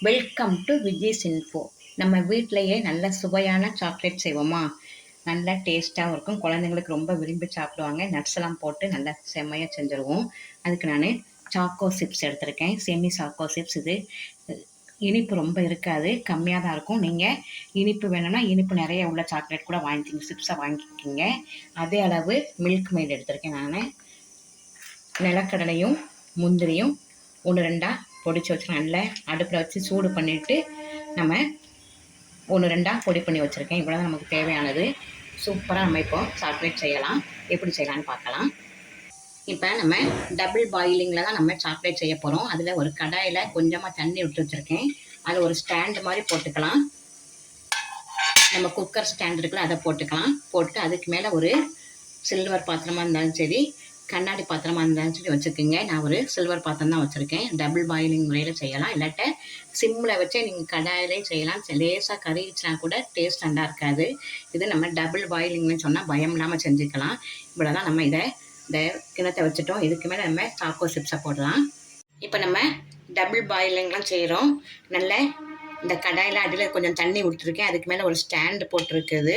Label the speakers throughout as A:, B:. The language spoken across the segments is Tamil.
A: Welcome to Vijay's info. நம்ம வீட்டிலையே நல்ல சுவையான சாக்லேட் செய்வோமா? நல்லா டேஸ்ட்டாகவும் இருக்கும், குழந்தைங்களுக்கு ரொம்ப விரும்பி சாப்பிடுவாங்க. நட்ஸ் எல்லாம் போட்டு நல்லா செம்மையாக செஞ்சுருவோம். அதுக்கு நான் சாக்கோ சிப்ஸ் எடுத்திருக்கேன், செமி சாக்கோ சிப்ஸ். இது இனிப்பு ரொம்ப இருக்காது, கம்மியாக தான் இருக்கும். நீங்கள் இனிப்பு வேணும்னா இனிப்பு நிறைய உள்ள சாக்லேட் கூட வாங்கிக்கிங்க, சிப்ஸை வாங்கிக்கிங்க. அதே அளவு மில்க் மெய்ட் எடுத்திருக்கேன். நான் நிலக்கடலையும் முந்திரியும் ஒன்று ரெண்டாக பொடிச்சு வச்சுருக்கேன். நல்லா அடுப்பில் வச்சு சூடு பண்ணிவிட்டு நம்ம ஒன்று ரெண்டாக பொடி பண்ணி வச்சுருக்கேன். இவ்வளோ தான் நமக்கு தேவையானது. சூப்பராக நம்ம இப்போ சாக்லேட் செய்யலாம். எப்படி செய்யலான்னு பார்க்கலாம். இப்போ நம்ம டபுள் பாயிலிங்கில் தான் நம்ம சாக்லேட் செய்ய போகிறோம். அதில் ஒரு கடாயில் கொஞ்சமாக தண்ணி விட்டு வச்சுருக்கேன். அதில் ஒரு ஸ்டாண்டு மாதிரி போட்டுக்கலாம். நம்ம குக்கர் ஸ்டாண்ட் இருக்குல்ல, அதை போட்டுக்கலாம். போட்டு அதுக்கு மேலே ஒரு சில்வர் பாத்திரமாக இருந்தாலும் சரி, கண்ணாடி பாத்திரமாக இருந்தாலும் சரி வச்சுருக்கீங்க. நான் ஒரு சில்வர் பாத்திரம் தான் வச்சுருக்கேன். டபுள் பாயிலிங் முறையில் செய்யலாம். இல்லாட்ட சிம்மில் வச்சே நீங்கள் கடாயிலையும் செய்யலாம். லேசாக கறிச்சுனா கூட டேஸ்ட் நல்லா இருக்காது. இது நம்ம டபுள் பாயிலிங்னு சொன்னால் பயம் இல்லாமல் செஞ்சுக்கலாம். இவ்வளோ தான். நம்ம இந்த கிணத்தை வச்சுட்டோம். இதுக்கு மேலே நம்ம சாக்கோ சிப்ஸை போடலாம். இப்போ நம்ம டபுள் பாயிலிங்லாம் செய்கிறோம். நல்ல இந்த கடாயில் அடியில் கொஞ்சம் தண்ணி விட்டுருக்கேன். அதுக்கு மேலே ஒரு ஸ்டாண்டு போட்டிருக்குது.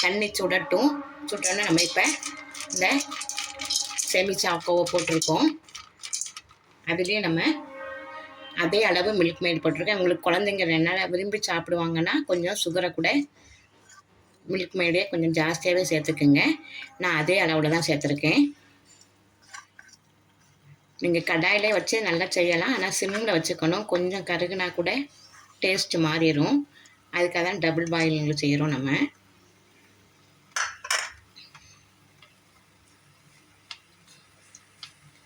A: தண்ணி சுடட்டும். சுட்டோன்னே நம்ம இப்போ இந்த செமி சாக்கோவை போட்டிருக்கோம். அதுலேயே நம்ம அதே அளவு மில்க் மெய்ட் போட்டிருக்கேன். உங்களுக்கு குழந்தைங்க என்னால் விரும்பி சாப்பிடுவாங்கன்னா கொஞ்சம் சுகரை கூட மில்க் மெய்டே கொஞ்சம் ஜாஸ்தியாகவே சேர்த்துக்குங்க. நான் அதே அளவில் தான் சேர்த்துருக்கேன். நீங்கள் கடாயிலே வச்சு நல்லா செய்யலாம். ஆனால் சிம்மில் வச்சுக்கணும். கொஞ்சம் கருகுனா கூட டேஸ்ட்டு மாறிடும். அதுக்காக தான் டபுள் பாயிலிங்கில் செய்கிறோம். நம்ம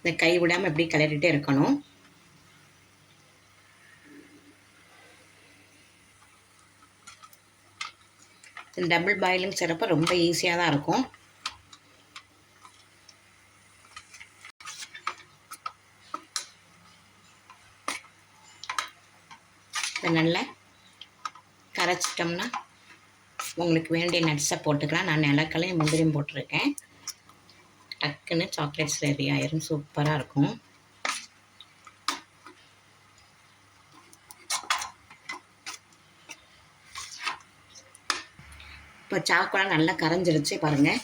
A: இந்த கை விடாமல் எப்படி கிளறிட்டே இருக்கணும். டபுள் பாயிலிங் செய்கிறப்ப ரொம்ப ஈஸியாக தான் இருக்கும். இதை நல்லா கரைச்சிட்டோம்னா உங்களுக்கு வேண்டிய நட்ஸை போட்டுக்கலாம். நான் நிலக்கலையும் முந்திரியும் போட்டிருக்கேன். டக்குன்னு சாக்லேட்ஸ் ரெடி ஆயிரும். சூப்பராக இருக்கும். இப்போ சாக்கோலாம் நல்லா கரைஞ்சிருச்சு பாருங்கள்.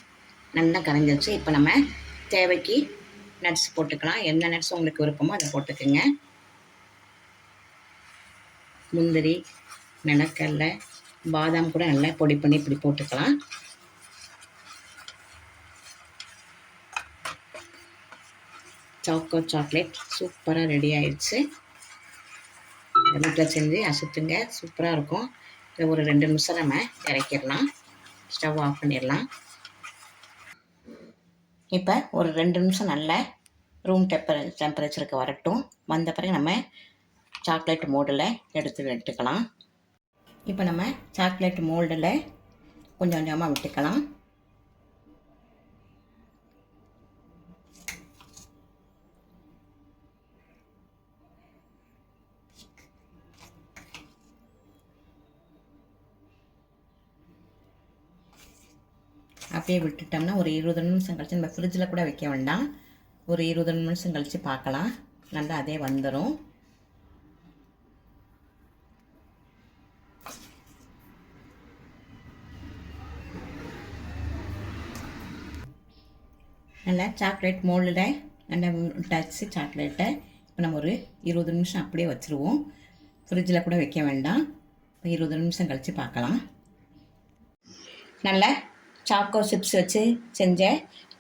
A: நல்லா கரைஞ்சிருச்சு. இப்போ நம்ம தேவைக்கு நட்ஸ் போட்டுக்கலாம். எந்த நட்ஸ் உங்களுக்கு விருப்பமோ அதை போட்டுக்குங்க. முந்திரி, நிலக்கடலை, பாதாம் கூட நல்லா பொடி பண்ணி இப்படி போட்டுக்கலாம். சாக்கோ சாக்லேட் சூப்பராக ரெடி ஆயிடுச்சு. வீட்டில் செஞ்சு அசுத்துங்க, சூப்பராக இருக்கும். இதை ஒரு 2 நிமிஷம் நம்ம இறக்கிடலாம். ஸ்டவ் ஆஃப் பண்ணிடலாம். இப்போ ஒரு 2 நிமிஷம் நல்ல ரூம் டெம்பரேச்சருக்கு வரட்டும். வந்த பிறகு நம்ம சாக்லேட் மோல்டில் எடுத்துக்கலாம். இப்போ நம்ம சாக்லேட் மோல்டில் கொஞ்சம் கொஞ்சமாக விட்டுக்கலாம். அப்படியே விட்டுட்டோம்னா ஒரு 20 நிமிஷம் கழிச்சு, நம்ம ஃப்ரிட்ஜில் கூட வைக்க வேண்டாம், ஒரு 20 நிமிஷம் கழித்து பார்க்கலாம். நல்லா அதே வந்துடும். நல்லா சாக்லேட் மோல்டில் நல்லா டச்சு சாக்லேட்டை இப்போ நம்ம ஒரு 20 நிமிஷம் அப்படியே வச்சுருவோம். ஃப்ரிட்ஜில் கூட வைக்க வேண்டாம். இப்போ 20 நிமிஷம் கழித்து பார்க்கலாம். நல்லா சாக்கோ சிப்ஸ் வச்சு செஞ்ச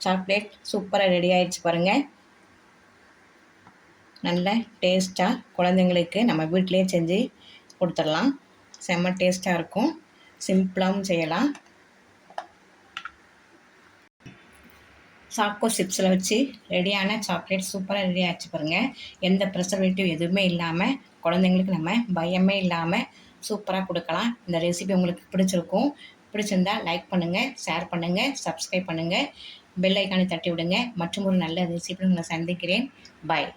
A: சாக்லேட் சூப்பராக ரெடி ஆகிடுச்சு பாருங்கள். நல்ல டேஸ்ட்டாக குழந்தைங்களுக்கு நம்ம வீட்டிலே செஞ்சு கொடுத்துடலாம். செம்ம டேஸ்ட்டாக இருக்கும். சிம்பிளாகவும் செய்யலாம். சாக்கோ சிப்ஸில் வச்சு ரெடியான சாக்லேட் சூப்பராக ரெடி ஆகிடுச்சு பாருங்கள். எந்த ப்ரிசர்வேட்டிவ் எதுவுமே இல்லாமல் குழந்தைங்களுக்கு நம்ம பயமே இல்லாமல் சூப்பராக கொடுக்கலாம். இந்த ரெசிபி உங்களுக்கு பிடிச்சிருக்கும். பிடிச்சிருந்தால் லைக் பண்ணுங்கள், ஷேர் பண்ணுங்கள், சப்ஸ்கிரைப் பண்ணுங்கள், பெல் ஐக்கானை தட்டி விடுங்க. மற்றும் ஒரு நல்ல ரெசிபி உங்களை சந்திக்கிறேன். பாய்.